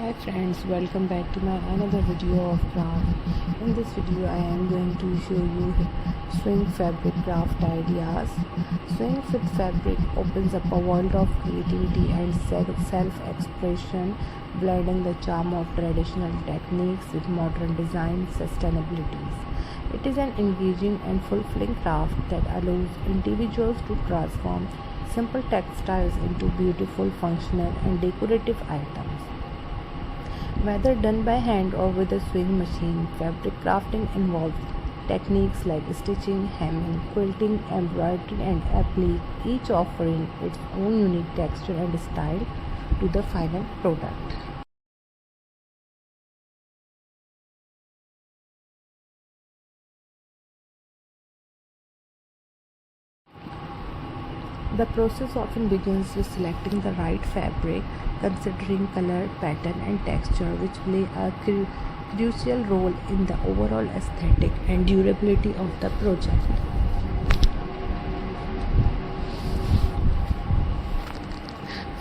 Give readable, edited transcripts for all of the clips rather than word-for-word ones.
Hi friends, welcome back to my another video of craft. In this video I am going to show you swing fabric craft ideas. Swing with fabric opens up a world of creativity and self-expression, blending the charm of traditional techniques with modern design sustainabilities. It is an engaging and fulfilling craft that allows individuals to transform simple textiles into beautiful, functional and decorative items. Whether done by hand or with a sewing machine, fabric crafting involves techniques like stitching, hemming, quilting, embroidery, and applique, each offering its own unique texture and style to the final product. The process often begins with selecting the right fabric, considering color, pattern, and texture, which play a crucial role in the overall aesthetic and durability of the project.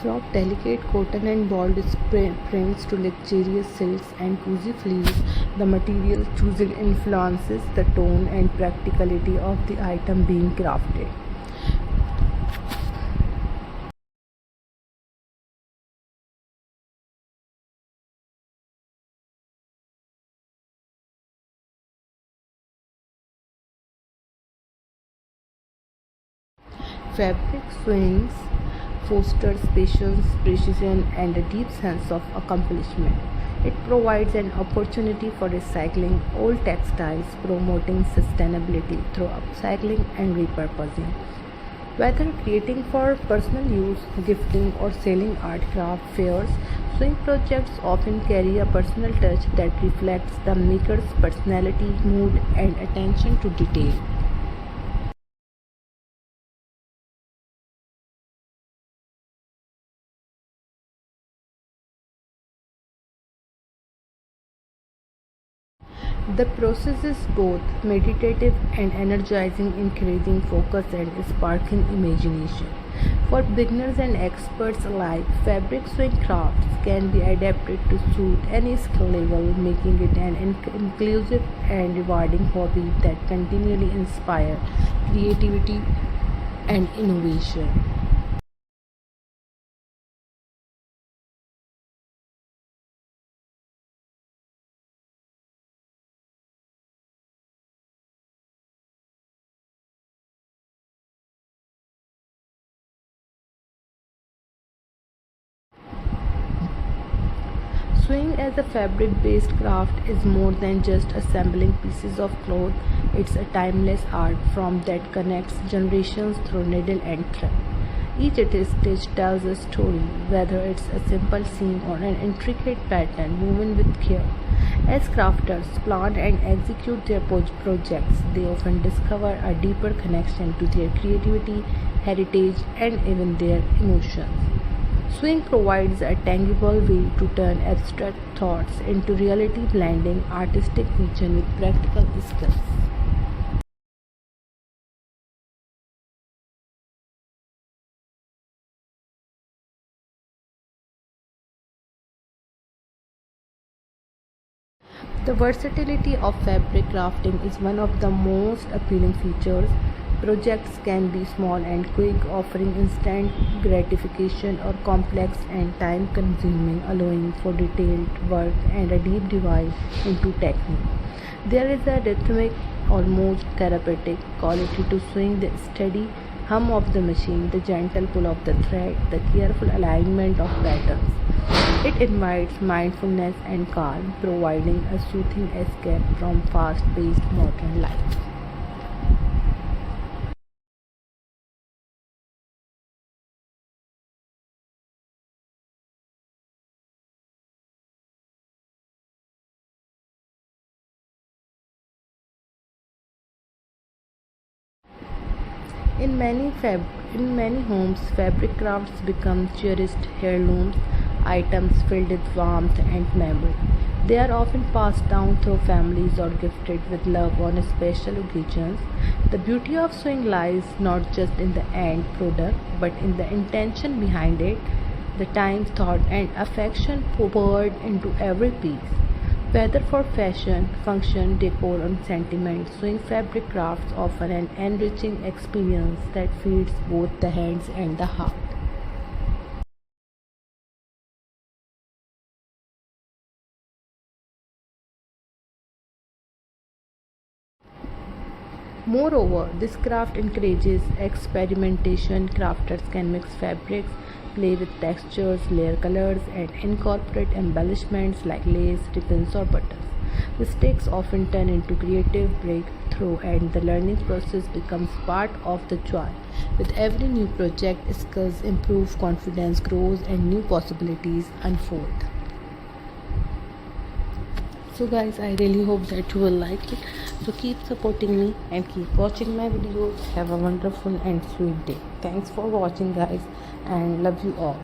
From delicate cotton and bold prints to luxurious silks and cozy fleece, the material chosen influences the tone and practicality of the item being crafted. Fabric swings fosters patience, precision, and a deep sense of accomplishment. It provides an opportunity for recycling old textiles, promoting sustainability through upcycling and repurposing. Whether creating for personal use, gifting, or selling art craft fairs, swing projects often carry a personal touch that reflects the maker's personality, mood, and attention to detail. The process is both meditative and energizing, encouraging focus and sparking imagination. For beginners and experts alike, fabric swing crafts can be adapted to suit any skill level, making it an inclusive and rewarding hobby that continually inspires creativity and innovation. Sewing as a fabric based craft is more than just assembling pieces of cloth, it's a timeless art form that connects generations through needle and thread. Each stitch tells a story, whether it's a simple seam or an intricate pattern woven with care. As crafters plan and execute their projects, they often discover a deeper connection to their creativity, heritage, and even their emotions. Swing provides a tangible way to turn abstract thoughts into reality, blending artistic vision with practical skills. The versatility of fabric crafting is one of the most appealing features. Projects can be small and quick, offering instant gratification, or complex and time consuming, allowing for detailed work and a deep dive into technique. There is a rhythmic, almost therapeutic quality to swing, the steady hum of the machine, the gentle pull of the thread, the careful alignment of patterns. It invites mindfulness and calm, providing a soothing escape from fast paced modern life. In many homes, fabric crafts become cherished heirlooms, items filled with warmth and memory. They are often passed down through families or gifted with love on special occasions. The beauty of sewing lies not just in the end product but in the intention behind it. the time, thought, and affection poured into every piece. Whether for fashion, function, decor, or sentiment, sewing fabric crafts offer an enriching experience that feeds both the hands and the heart. Moreover, this craft encourages experimentation. Crafters can mix fabrics, play with textures, layer colors, and incorporate embellishments like lace, ribbons, or buttons. Mistakes often turn into creative breakthrough, and the learning process becomes part of the joy. With every new project, skills improve, confidence grows, and new possibilities unfold. So guys, I really hope that you will like it. So keep supporting me and keep watching my videos. Have a wonderful and sweet day. Thanks for watching guys, and love you all.